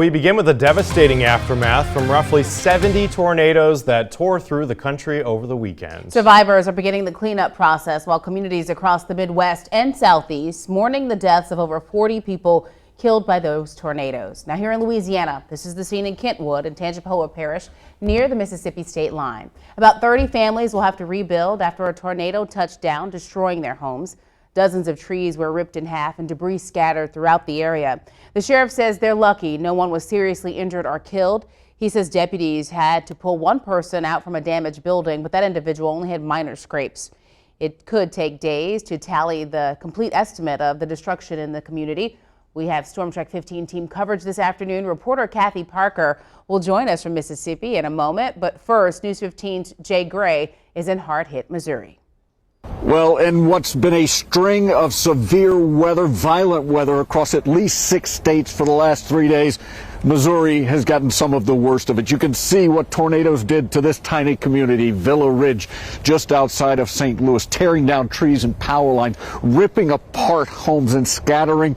We begin with a devastating aftermath from roughly 70 tornadoes that tore through the country over the weekend. Survivors are beginning the cleanup process while communities across the Midwest and Southeast mourning the deaths of over 40 people killed by those tornadoes. Now here in Louisiana, this is the scene in Kentwood in Tangipahoa Parish near the Mississippi state line. About 30 families will have to rebuild after a tornado touched down, destroying their homes. Dozens of trees were ripped in half and debris scattered throughout the area. The sheriff says they're lucky no one was seriously injured or killed. He says deputies had to pull one person out from a damaged building, but that individual only had minor scrapes. It could take days to tally the complete estimate of the destruction in the community. We have Storm Track 15 team coverage this afternoon. Reporter Kathy Parker will join us from Mississippi in a moment. But first, News 15's Jay Gray is in hard-hit Missouri. Well, in what's been a string of severe weather, violent weather across at least 6 states for the last 3 days, Missouri has gotten some of the worst of it. You can see what tornadoes did to this tiny community, Villa Ridge, just outside of St. Louis, tearing down trees and power lines, ripping apart homes and scattering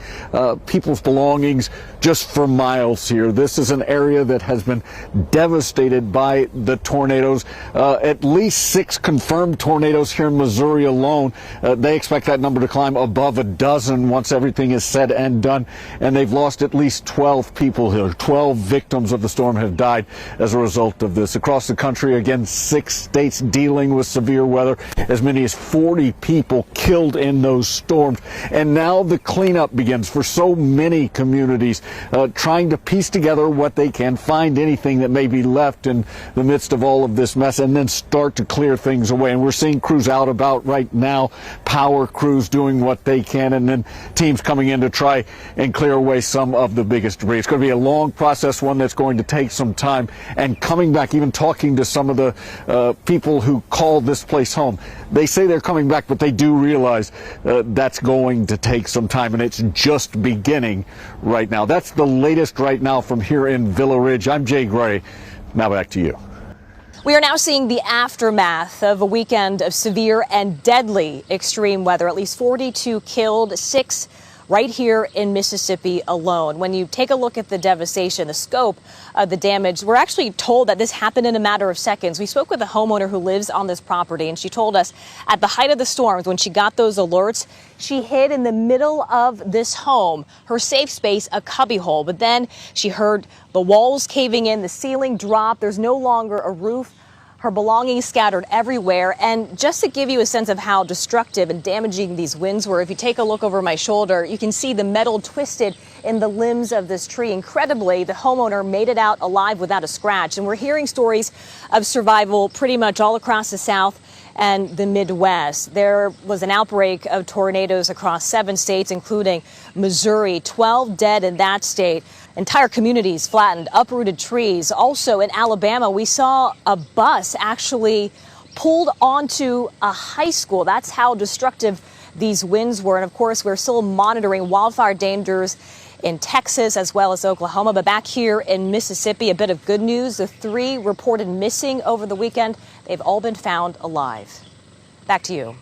people's belongings just for miles here. This is an area that has been devastated by the tornadoes. At least 6 confirmed tornadoes here in Missouri alone. They expect that number to climb above a dozen once everything is said and done. And they've lost at least 12 people here. 12 victims of the storm have died as a result of this. Across the country, again, 6 states dealing with severe weather. As many as 40 people killed in those storms. And now the cleanup begins for so many communities, trying to piece together what they can, find anything that may be left in the midst of all of this mess, and then start to clear things away. And we're seeing crews out about right now, power crews doing what they can, and then teams coming in to try and clear away some of the biggest debris. It's going to be a long process, one that's going to take some time. And coming back, even talking to some of the people who call this place home, they say they're coming back, but they do realize that's going to take some time, and it's just beginning right now. That's the latest right now from here in Villa Ridge. I'm Jay Gray. Now back to you. We are now seeing the aftermath of a weekend of severe and deadly extreme weather. At least 42 killed, 6 right here in Mississippi alone. When you take a look at the devastation, the scope of the damage, we're actually told that this happened in a matter of seconds. We spoke with a homeowner who lives on this property, and she told us at the height of the storms, when she got those alerts, she hid in the middle of this home, her safe space, a cubbyhole. But then she heard the walls caving in, the ceiling drop. There's no longer a roof. Her belongings scattered everywhere. And just to give you a sense of how destructive and damaging these winds were, if you take a look over my shoulder, you can see the metal twisted in the limbs of this tree. Incredibly, the homeowner made it out alive without a scratch. And we're hearing stories of survival pretty much all across the South and the Midwest. There was an outbreak of tornadoes across 7 states, including Missouri, 12 dead in that state. Entire communities flattened, uprooted trees. Also in Alabama, we saw a bus actually pulled onto a high school. That's how destructive these winds were. And of course, we're still monitoring wildfire dangers in Texas as well as Oklahoma. But back here in Mississippi, a bit of good news. The 3 reported missing over the weekend, they've all been found alive. Back to you.